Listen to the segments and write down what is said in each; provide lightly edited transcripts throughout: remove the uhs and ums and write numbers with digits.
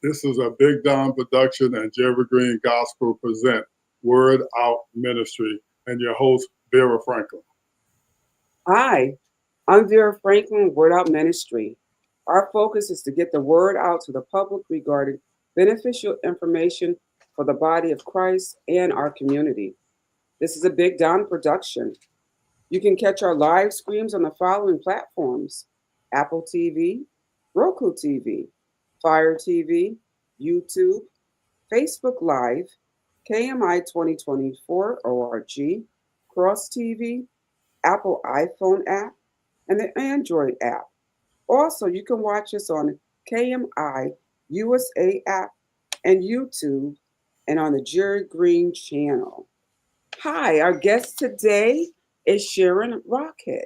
This is a Big Don production and Jerry Green Gospel present Word Out Ministry and your host, Vera Franklin. Hi, I'm Vera Franklin, Word Out Ministry. Our focus is to get the word out to the public regarding beneficial information for the body of Christ and our community. This is a Big Don production. You can catch our live streams on the following platforms: Apple TV, Roku TV, Fire TV, YouTube, Facebook Live, KMI 2024 ORG, Cross TV, Apple iPhone app, and the Android app. Also, you can watch us on KMI USA app and YouTube and on the Jerry Green channel. Hi, our guest today is Sharon Rockhead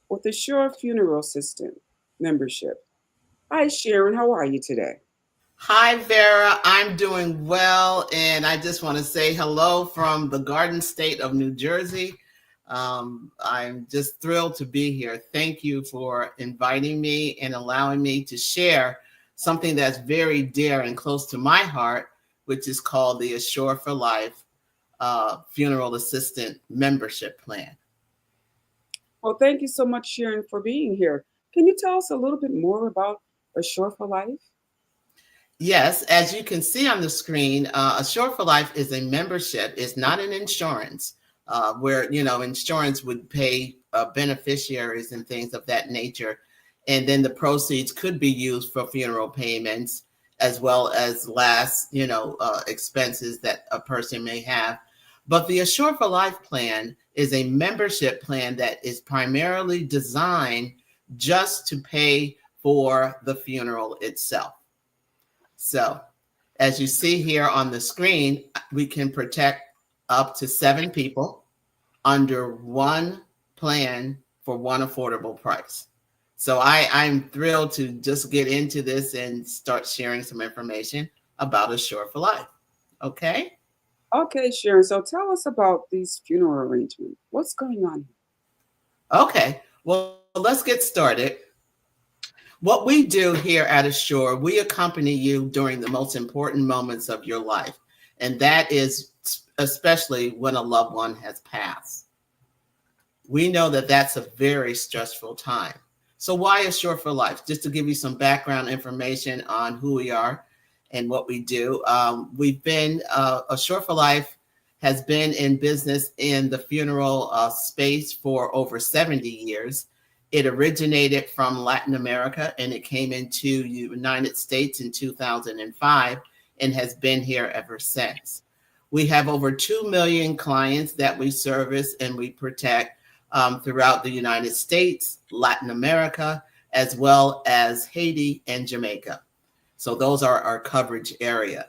with the Shore Funeral Assistant membership. Hi, Sharon. How are you today? Hi, Vera. I'm doing well, and I just want to say hello from the Garden State of New Jersey. I'm just thrilled to be here. Thank you for inviting me and allowing me to share something that's very dear and close to my heart, which is called the Assure for Life Funeral Assistant Membership Plan. Well, thank you so much, Sharon, for being here. Can you tell us a little bit more about Assure for Life? Yes, as you can see on the screen, Assure for Life is a membership. It's not an insurance where, insurance would pay beneficiaries and things of that nature. And then the proceeds could be used for funeral payments as well as last, expenses that a person may have. But the Assure for Life plan is a membership plan that is primarily designed just to pay for the funeral itself. So as you see here on the screen, we can protect up to 7 people under one plan for one affordable price. So I'm thrilled to just get into this and start sharing some information about Assure for Life. Okay? Okay, Sharon. So tell us about these funeral arrangements. What's going on here? Okay. Well, let's get started. What we do here at Assure, we accompany you during the most important moments of your life. And that is especially when a loved one has passed. We know that that's a very stressful time. So why Assure for Life? Just to give you some background information on who we are and what we do. We've been, Assure for Life has been in business in the funeral space for over 70 years. It originated from Latin America and it came into the United States in 2005 and has been here ever since. We have over 2 million clients that we service and we protect throughout the United States, Latin America, as well as Haiti and Jamaica. So those are our coverage area.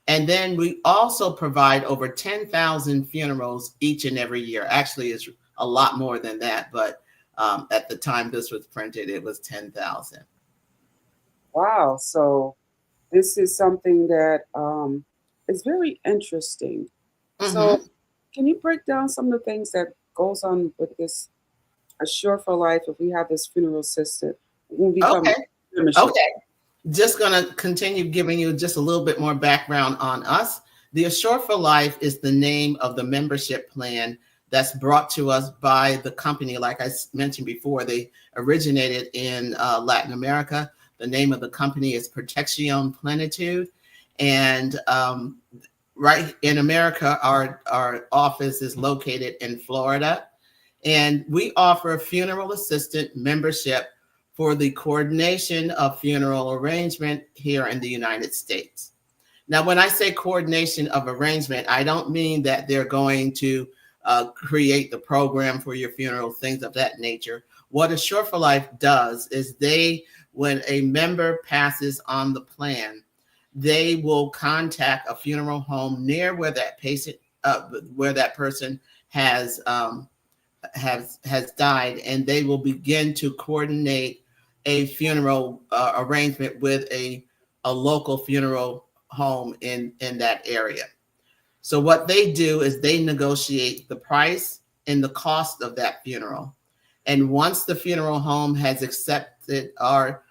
And then we also provide over 10,000 funerals each and every year. Actually, it's a lot more than that, but at the time this was printed, it was 10,000. Wow. So this is something that is very interesting. So Mm-hmm. can you break down some of the things that goes on with this Assure for Life if we have this funeral assistant when we become Okay. membership? Okay. Just going to continue giving you just a little bit more background on us. The Assure for Life is the name of the membership plan that's brought to us by the company. Like I mentioned before, they originated in Latin America. The name of the company is Protection Plenitude. And right in America, our office is located in Florida. And we offer funeral assistant membership for the coordination of funeral arrangement here in the United States. Now, when I say coordination of arrangement, I don't mean that they're going to create the program for your funeral, things of that nature. What Assure for Life does is when a member passes on the plan, they will contact a funeral home near where that person has died, and they will begin to coordinate a funeral arrangement with a local funeral home in that area. So what they do is they negotiate the price and the cost of that funeral. And once the funeral home has accepted our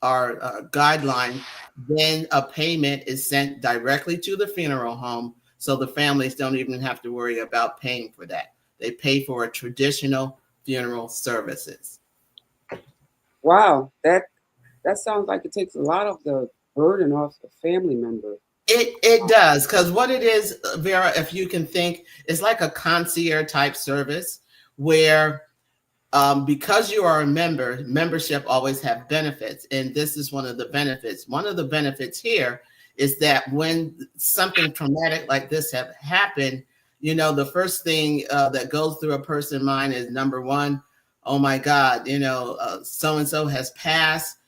guideline, then a payment is sent directly to the funeral home, so the families don't even have to worry about paying for that. They pay for a traditional funeral services. Wow, that sounds like it takes a lot of the burden off the family member. It does, because what it is, Vera, if you can think, it's like a concierge type service where because you are a member, membership always have benefits, and this is one of the benefits. One of the benefits here is that when something traumatic like this have happened, you know, the first thing that goes through a person's mind is, number one, oh my God, you know, so and so has passed.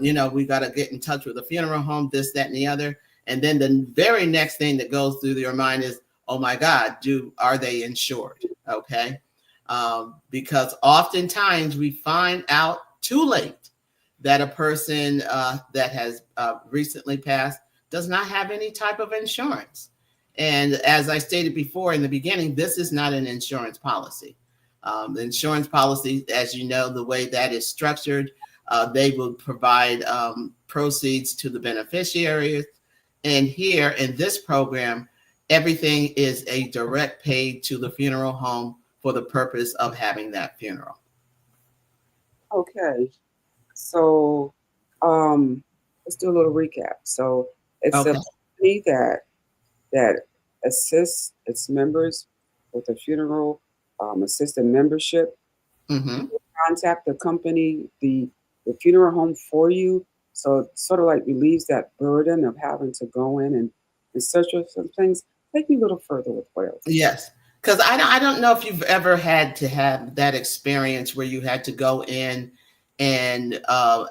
You know, we got to get in touch with the funeral home, this, that, and the other. And then the very next thing that goes through your mind is, oh my God, are they insured? Okay. Because oftentimes we find out too late that a person that has recently passed does not have any type of insurance. And as I stated before in the beginning, this is not an insurance policy. The insurance policy, as you know, the way that is structured, they will provide proceeds to the beneficiaries. And here in this program, everything is a direct pay to the funeral home for the purpose of having that funeral. Okay, so let's do a little recap. So it's Okay. a company that assists its members with the funeral assistant membership. Mm-hmm. Contact the company, the funeral home for you. So it sort of like relieves that burden of having to go in and search for some things. Take me a little further with Wales. Yes, because I don't know if you've ever had to have that experience where you had to go in and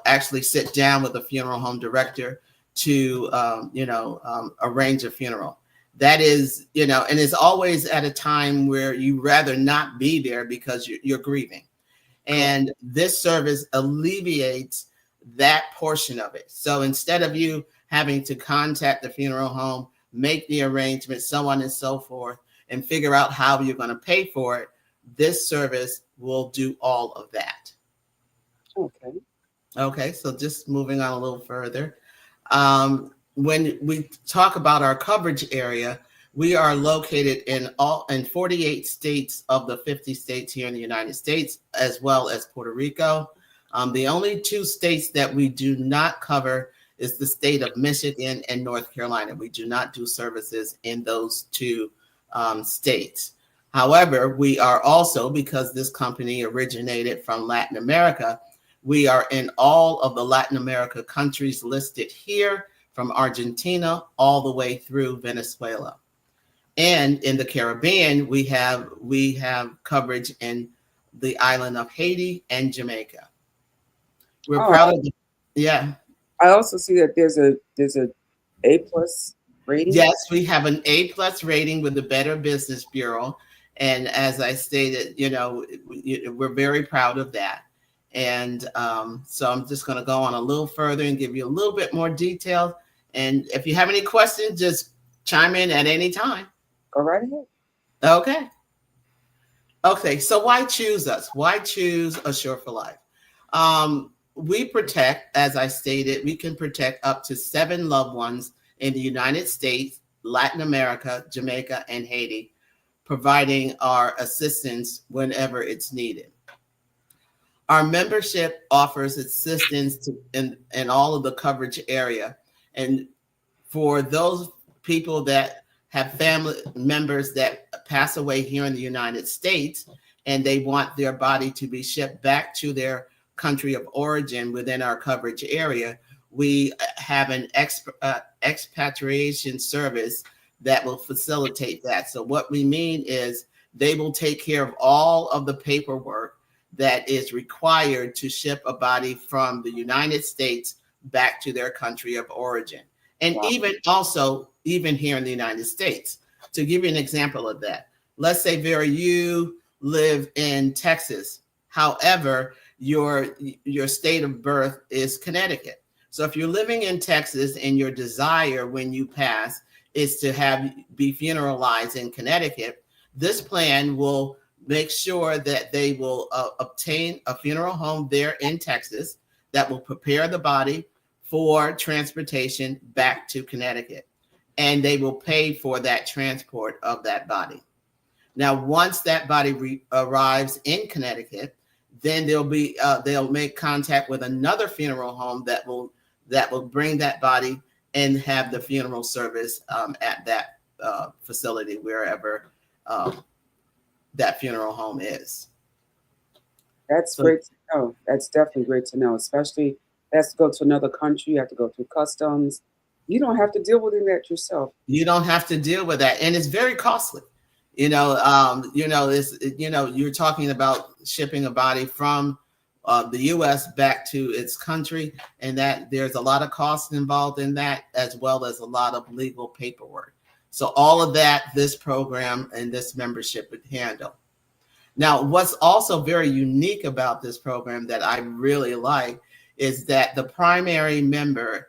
actually sit down with a funeral home director to arrange a funeral. That is, you know, and it's always at a time where you rather not be there because you're grieving. And this service alleviates that portion of it. So instead of you having to contact the funeral home, make the arrangement, so on and so forth, and figure out how you're going to pay for it, this service will do all of that. Okay. Okay, so just moving on a little further. When we talk about our coverage area, we are located in 48 states of the 50 states here in the United States, as well as Puerto Rico. The only two states that we do not cover is the state of Michigan and North Carolina. We do not do services in those two states. However, we are also, because this company originated from Latin America, we are in all of the Latin America countries listed here, from Argentina all the way through Venezuela. And in the Caribbean, we have coverage in the island of Haiti and Jamaica. We're proud of yeah. I also see that there's a A+ rating. Yes, we have an A+ rating with the Better Business Bureau. And as I stated, you know, we're very proud of that. And so I'm just going to go on a little further and give you a little bit more detail. And if you have any questions, just chime in at any time. Go right ahead. Okay. Okay, so why choose us? Why choose Assure for Life? We protect, as I stated, we can protect up to 7 loved ones in the United States, Latin America, Jamaica, and Haiti, providing our assistance whenever it's needed. Our membership offers assistance in all of the coverage area. And for those people that have family members that pass away here in the United States and they want their body to be shipped back to their country of origin within our coverage area, we have an expatriation service that will facilitate that. So what we mean is they will take care of all of the paperwork that is required to ship a body from the United States back to their country of origin. And even here in the United States. To give you an example of that, let's say, Vera, you live in Texas. However, your state of birth is Connecticut. So if you're living in Texas and your desire when you pass is to be funeralized in Connecticut, this plan will make sure that they will obtain a funeral home there in Texas. that will prepare the body for transportation back to Connecticut, and they will pay for that transport of that body. Now, once that body arrives in Connecticut, then they'll make contact with another funeral home that will bring that body and have the funeral service at that facility, wherever that funeral home is. That's great to know. That's definitely great to know, especially has to go to another country, you have to go through customs. You don't have to deal with that yourself. You don't have to deal with that, and it's very costly. You're talking about shipping a body from the U.S. back to its country, and that there's a lot of cost involved in that, as well as a lot of legal paperwork. So all of that, this program and this membership would handle. Now, what's also very unique about this program that I really like is that the primary member,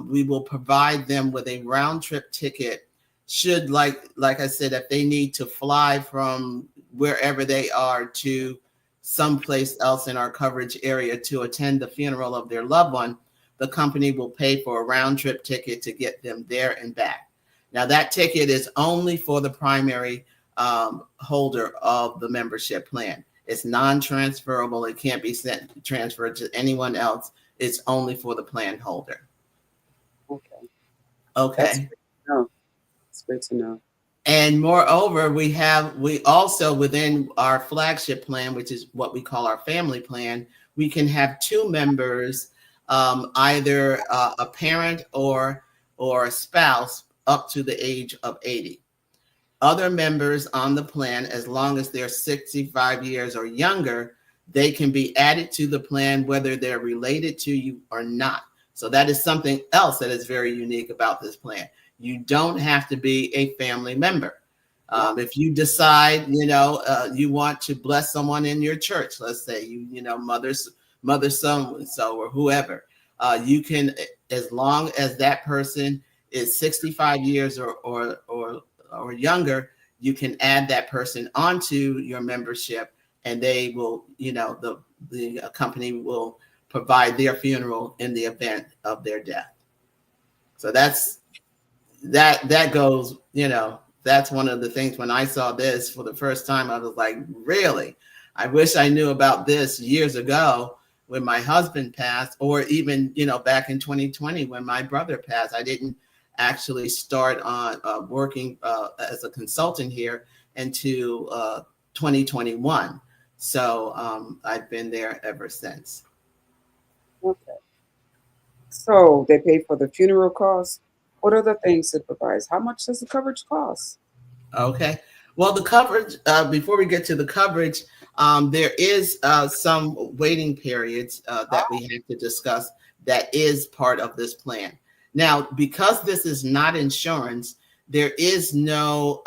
we will provide them with a round trip ticket. Should, like I said, if they need to fly from wherever they are to someplace else in our coverage area to attend the funeral of their loved one, the company will pay for a round trip ticket to get them there and back. Now, that ticket is only for the primary holder of the membership plan. It's non-transferable. It can't be transferred to anyone else. It's only for the plan holder. Okay. Okay. It's great to know. And moreover, we also, within our flagship plan, which is what we call our family plan, we can have two members, either a parent or a spouse, up to the age of 80. Other members on the plan, as long as they're 65 years or younger, they can be added to the plan whether they're related to you or not. So that is something else that is very unique about this plan. You don't have to be a family member. If you decide, you want to bless someone in your church, let's say mother so or whoever, you can, as long as that person is 65 years or younger, you can add that person onto your membership, and they will, the company will provide their funeral in the event of their death. So that goes, that's one of the things. When I saw this for the first time, I was like, really? I wish I knew about this years ago when my husband passed, or even, back in 2020 when my brother passed. I didn't actually start on working as a consultant here until 2021. So I've been there ever since. Okay. So they pay for the funeral costs. What are the things it provides? How much does the coverage cost? Okay. Well, the coverage, before we get to the coverage, there is some waiting periods that we have to discuss that is part of this plan. Now, because this is not insurance, there is no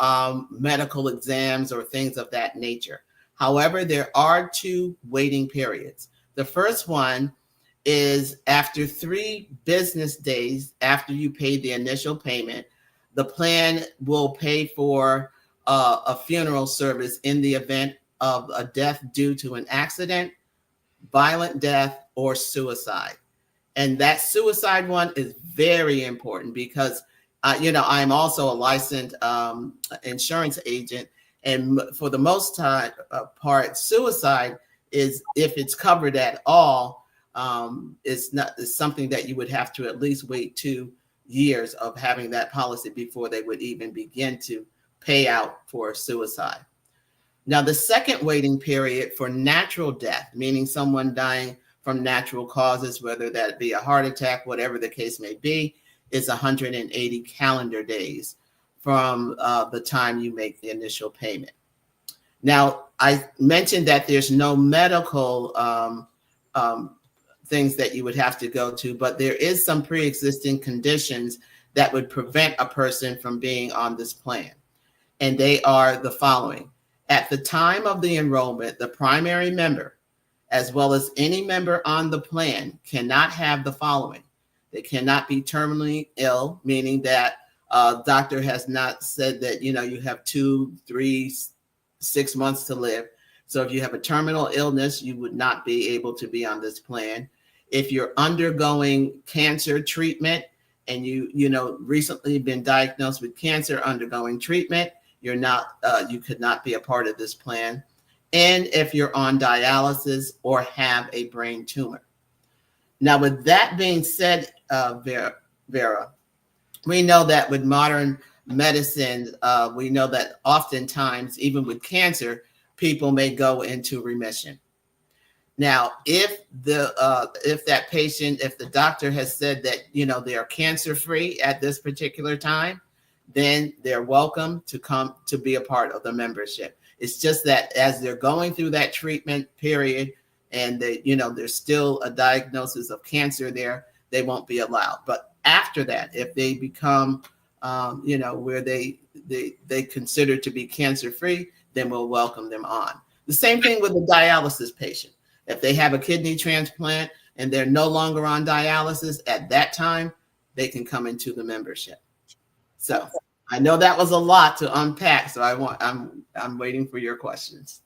medical exams or things of that nature. However, there are two waiting periods. The first one is after 3 business days after you pay the initial payment, the plan will pay for a funeral service in the event of a death due to an accident, violent death, or suicide. And that suicide one is very important because, I'm also a licensed insurance agent. And for the most part, suicide is, if it's covered at all, it's something that you would have to at least wait 2 years of having that policy before they would even begin to pay out for suicide. Now, the second waiting period for natural death, meaning someone dying from natural causes, whether that be a heart attack, whatever the case may be, is 180 calendar days from the time you make the initial payment. Now, I mentioned that there's no medical things that you would have to go to, but there is some pre-existing conditions that would prevent a person from being on this plan. And they are the following. At the time of the enrollment, the primary member, as well as any member on the plan, cannot have the following. They cannot be terminally ill, meaning that a doctor has not said that, you have 2, 3, 6 months to live. So if you have a terminal illness, you would not be able to be on this plan. If you're undergoing cancer treatment and you know recently been diagnosed with cancer, undergoing treatment, you're not you could not be a part of this plan. And if you're on dialysis or have a brain tumor. Now, with that being said, Vera, we know that with modern medicine, we know that oftentimes, even with cancer, people may go into remission. Now, if that patient, if the doctor has said that they are cancer free at this particular time, then they're welcome to come to be a part of the membership. It's just that as they're going through that treatment period, and there's still a diagnosis of cancer there, they won't be allowed. But after that, if they become, where they consider to be cancer free, then we'll welcome them on. The same thing with a dialysis patient. If they have a kidney transplant and they're no longer on dialysis, at that time, they can come into the membership. So I know that was a lot to unpack. So I'm waiting for your questions.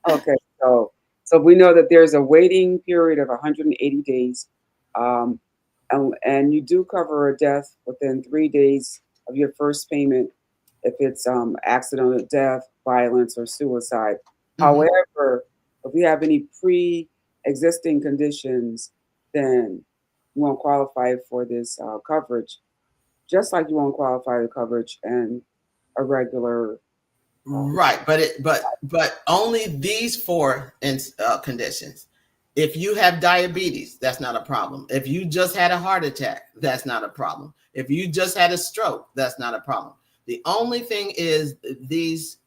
Okay, so we know that there's a waiting period of 180 days, and you do cover a death within 3 days of your first payment if it's accidental death, violence, or suicide. Mm-hmm. However, if we have any pre-existing conditions, then you won't qualify for this coverage, just like you won't qualify for coverage and a regular. Right, but only these four conditions. If you have diabetes, that's not a problem. If you just had a heart attack, that's not a problem. If you just had a stroke, that's not a problem. The only thing is these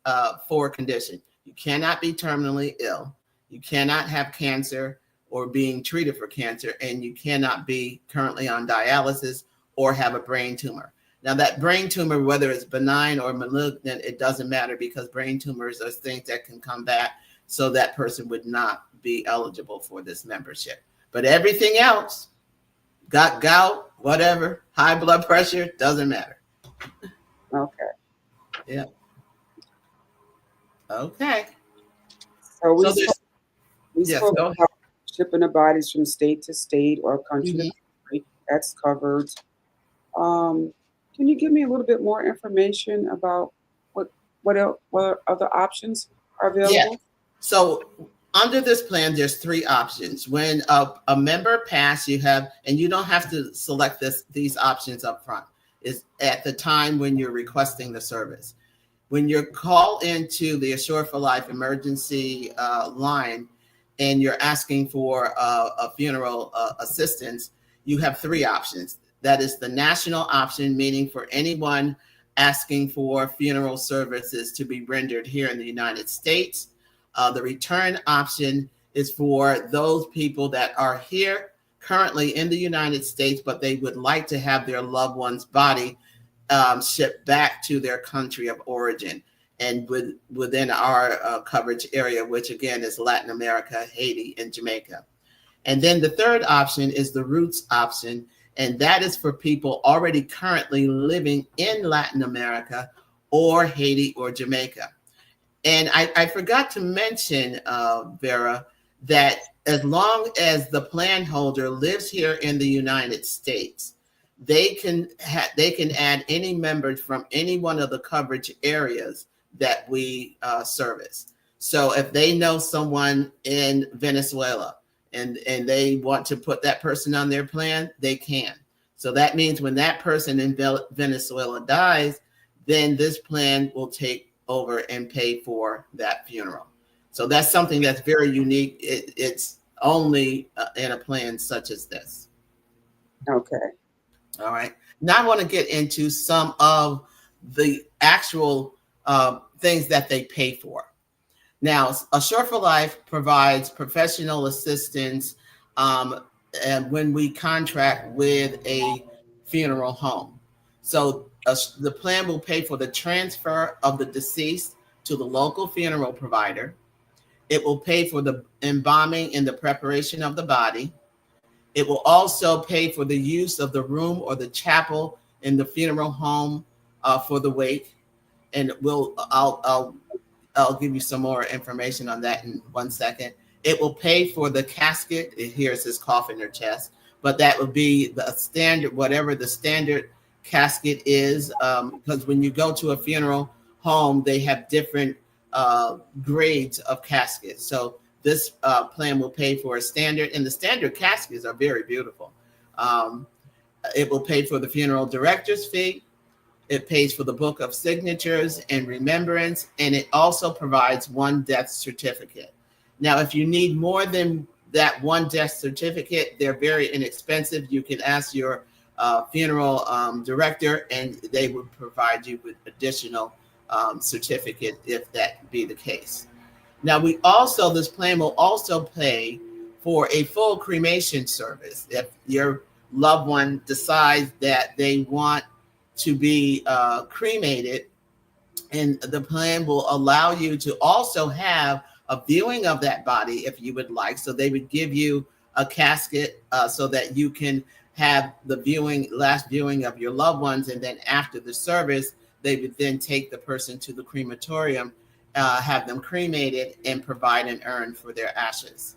four conditions. You cannot be terminally ill. You cannot have cancer or being treated for cancer, and you cannot be currently on dialysis or have a brain tumor. Now, that brain tumor, whether it's benign or malignant, it doesn't matter, because brain tumors are things that can come back, so that person would not be eligible for this membership. But everything else, got gout, whatever, high blood pressure, doesn't matter. Okay. Yeah. Okay. So we spoke about shipping the bodies from state to state or country to country. That's covered. Can you give me a little bit more information about what other options are available? Yeah. So under this plan, there's three options. When a member passes, you have, and you don't have to select these options up front, is at the time when you're requesting the service. When you're called into the Assure for Life emergency line and you're asking for a funeral assistance, you have three options. That is the national option, meaning for anyone asking for funeral services to be rendered here in the United States. The return option is for those people that are here currently in the United States, but they would like to have their loved one's body shipped back to their country of origin and within our coverage area, which again is Latin America, Haiti, and Jamaica. And then the third option is the roots option, and that is for people already currently living in Latin America or Haiti or Jamaica. And I forgot to mention, Vera, that as long as the plan holder lives here in the United States, they can add any member from any one of the coverage areas that we service. So if they know someone in Venezuela and they want to put that person on their plan, they can. So that means when that person in Venezuela dies, then this plan will take over and pay for that funeral. So that's something that's very unique. It's only in a plan such as this. Okay. All right. Now I want to get into some of the actual things that they pay for. Now, Assure for Life provides professional assistance and when we contract with a funeral home. So the plan will pay for the transfer of the deceased to the local funeral provider. It will pay for the embalming and the preparation of the body. It will also pay for the use of the room or the chapel in the funeral home for the wake. And I'll give you some more information on that in 1 second. It will pay for the casket. Here it says coffin or chest, but that would be the standard, whatever the standard casket is. Because when you go to a funeral home, they have different grades of caskets. So this plan will pay for a standard, and the standard caskets are very beautiful. Um, it will pay for the funeral director's fee. It pays for the book of signatures and remembrance, and it also provides one death certificate. Now, if you need more than that one death certificate, they're very inexpensive. You can ask your funeral director, and they would provide you with additional certificate if that be the case. Now, this plan will also pay for a full cremation service. If your loved one decides that they want to be cremated, and the plan will allow you to also have a viewing of that body if you would like. So they would give you a casket so that you can have the last viewing of your loved ones, and then after the service, they would then take the person to the crematorium, have them cremated, and provide an urn for their ashes.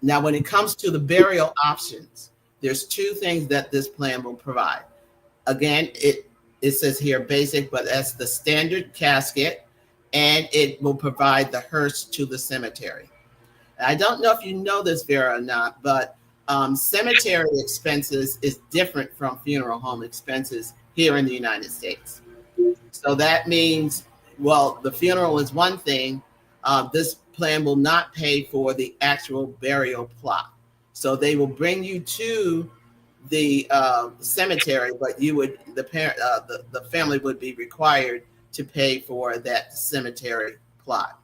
Now, when it comes to the burial options, there's two things that this plan will provide. Again, it says here basic, but that's the standard casket, and it will provide the hearse to the cemetery. I don't know if you know this, Vera, or not, but cemetery expenses is different from funeral home expenses here in the United States. So that means, well, the funeral is one thing. This plan will not pay for the actual burial plot. So they will bring you to the cemetery, but the family would be required to pay for that cemetery plot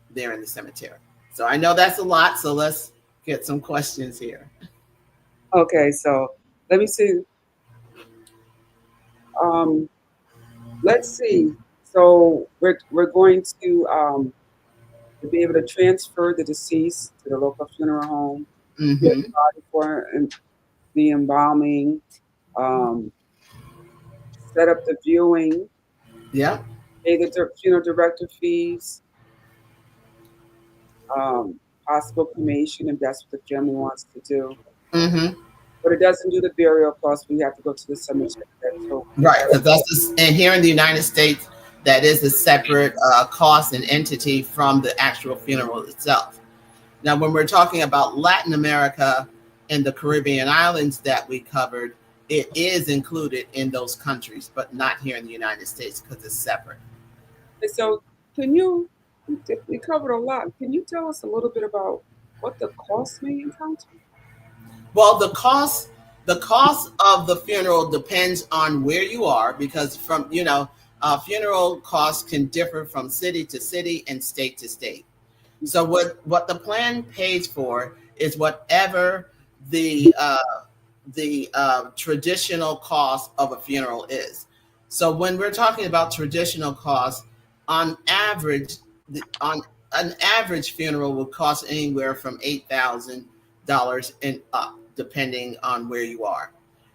there in the cemetery. So I know that's a lot. So let's get some questions here. Okay, so let me see. Um, let's see. So we're going to be able to transfer the deceased to the local funeral home, get Mm-hmm. the body for the embalming, um, set up the viewing, Yeah. pay the funeral director fees, possible cremation if that's what the family wants to do. Mm-hmm. But it doesn't do the burial cost. We have to go to the cemetery. So Right, because and here in the United States, that is a separate cost and entity from the actual funeral itself. Now, when we're talking about Latin America and the Caribbean islands that we covered, it is included in those countries, but not here in the United States because it's separate. and so can you? We covered a lot. Can you tell us a little bit about what the cost may encounter? Well, the cost of the funeral depends on where you are, because funeral costs can differ from city to city and state to state. So what the plan pays for is whatever the traditional cost of a funeral is. So when we're talking about traditional costs, on average, on an average funeral will cost anywhere from $8,000 and up, depending on where you are.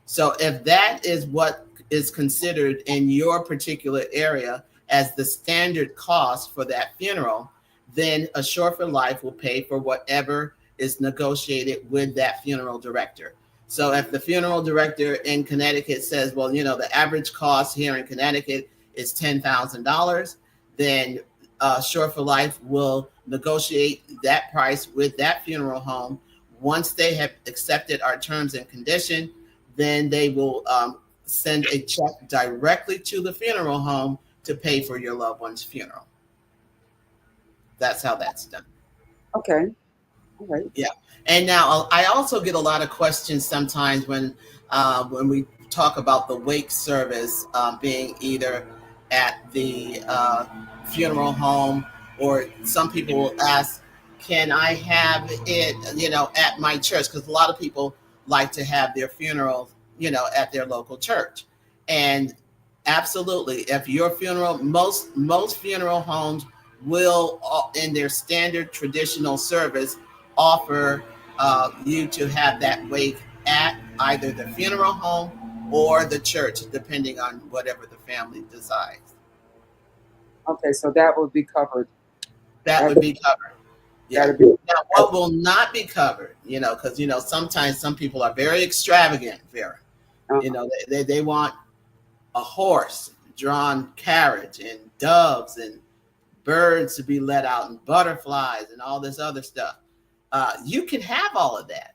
So if that is what is considered in your particular area as the standard cost for that funeral, then Assure for Life will pay for whatever is negotiated with that funeral director. So if the funeral director in Connecticut says, well, the average cost here in Connecticut is $10,000, then Assure for Life will negotiate that price with that funeral home. Once they have accepted our terms and condition, then they will send a check directly to the funeral home to pay for your loved one's funeral. That's how that's done. Okay, all right. Yeah. And now I also get a lot of questions sometimes when we talk about the wake service being either at the funeral home, or some people will ask, can I have it, at my church? Because a lot of people like to have their funeral, at their local church. And absolutely, if your funeral, most funeral homes will, in their standard traditional service, offer you to have that wake at either the funeral home or the church, depending on whatever the family decides. Okay, so that would be covered. That That- would be covered. Yeah. That'd be Now, what will not be covered, because, sometimes some people are very extravagant, Vera. They want a horse drawn carriage and doves and birds to be let out and butterflies and all this other stuff. You can have all of that,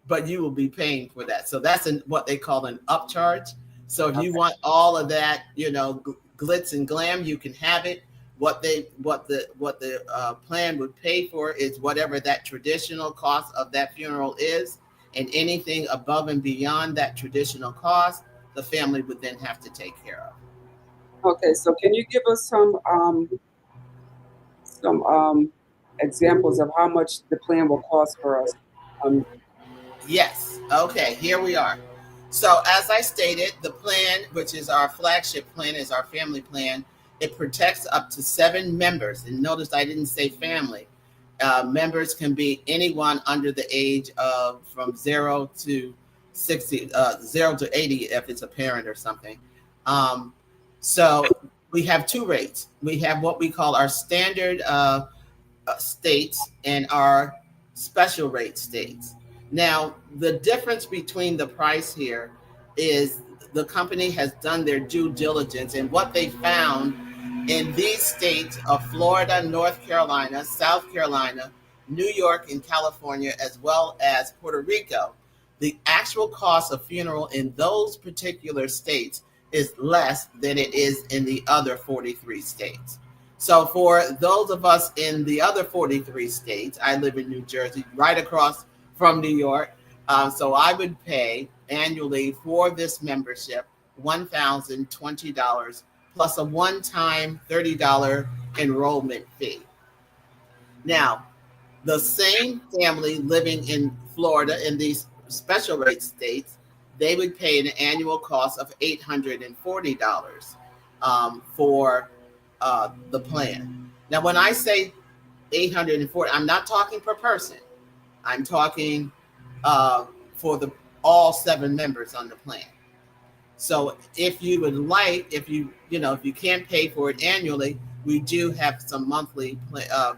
but you will be paying for that. So that's what they call an upcharge. So if you want all of that, glitz and glam, you can have it. What the plan would pay for is whatever that traditional cost of that funeral is, and anything above and beyond that traditional cost, the family would then have to take care of. Okay, so can you give us some examples of how much the plan will cost for us? Yes. Okay, here we are. So as I stated, the plan, which is our flagship plan, is our family plan. It protects up to 7 members. And notice I didn't say family. Members can be anyone under the age of from 0 to 60, 0 to 80 if it's a parent or something. So we have 2 rates. We have what we call our standard states and our special rate states. Now, the difference between the price here is the company has done their due diligence, and what they found in these states of Florida, North Carolina, South Carolina, New York, and California, as well as Puerto Rico, the actual cost of funeral in those particular states is less than it is in the other 43 states. So for those of us in the other 43 states, I live in New Jersey, right across from New York. So I would pay annually for this membership $1,020 plus a one-time $30 enrollment fee. Now, the same family living in Florida in these special rate states, they would pay an annual cost of $840 for the plan. Now, when I say 840, I'm not talking per person. I'm talking for all 7 members on the plan. So if you would like, if you can't pay for it annually, we do have some monthly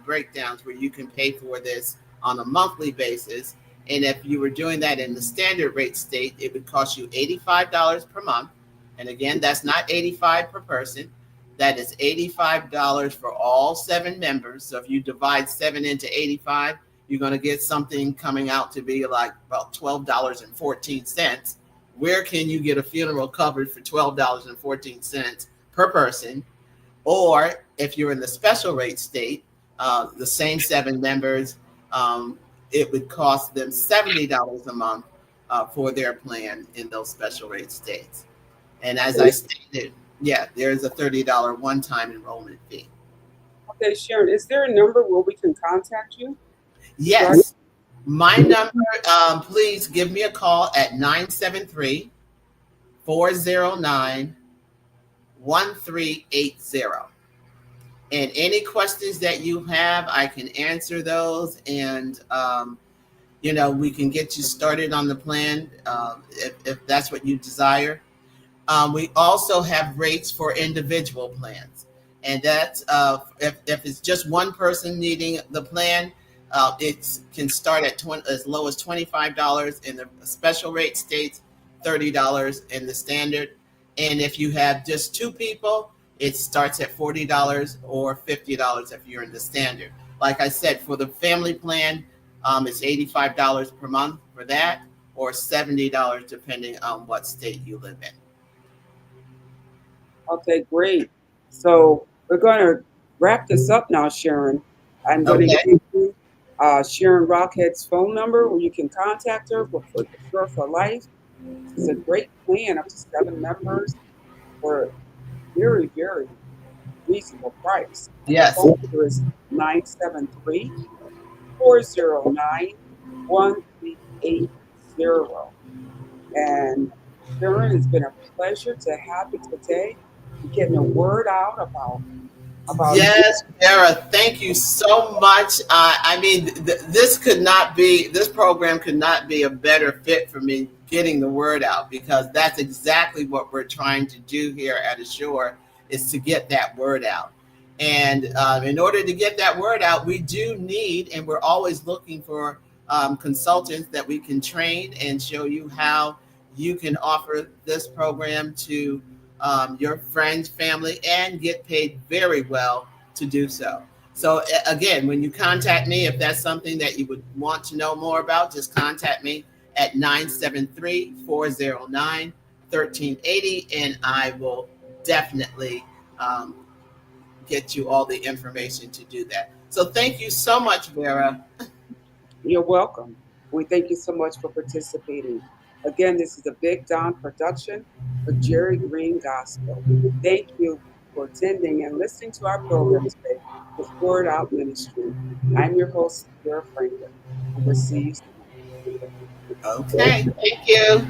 breakdowns where you can pay for this on a monthly basis. And if you were doing that in the standard rate state, it would cost you $85 per month. And again, that's not $85 per person. That is $85 for all 7 members. So if you divide 7 into 85, you're going to get something coming out to be like about $12.14. Where can you get a funeral covered for $12.14 per person? Or if you're in the special rate state, the same 7 members, it would cost them $70 a month for their plan in those special rate states. And as I stated, there's a $30 one-time enrollment fee. Okay, Sharon, is there a number where we can contact you? Yes. My number, please give me a call at 973-409-1380. And any questions that you have, I can answer those. And, we can get you started on the plan if that's what you desire. We also have rates for individual plans. And that's if it's just one person needing the plan, it can start at as low as $25 in the special rate states, $30 in the standard. And if you have just 2 people, it starts at $40 or $50 if you're in the standard. Like I said, for the family plan, it's $85 per month for that, or $70 depending on what state you live in. Okay, great. So we're going to wrap this up now, Sharon. I'm going to give you Sharon Rockhead's phone number where you can contact her for Sure for Life. It's a great plan, up to 7 members for a very, very reasonable price. Yes. The phone number is 973-409-1380. And Sharon, it's been a pleasure to have you today. You're getting a word out about yes, Vera, thank you so much. I mean, this program could not be a better fit for me getting the word out, because that's exactly what we're trying to do here at Assure, is to get that word out. And in order to get that word out, we do need, and we're always looking for consultants that we can train and show you how you can offer this program to your friends, family, and get paid very well to do so. So again, when you contact me, if that's something that you would want to know more about, just contact me at 973-409-1380, and I will definitely get you all the information to do that. So thank you so much, Vera. You're welcome. We thank you so much for participating. Again, this is a Big Don production for Jerry Green Gospel. Thank you for attending and listening to our program today with Word Out Ministry. I'm your host, Vera Franklin, and we'll see you soon. Okay, thank you.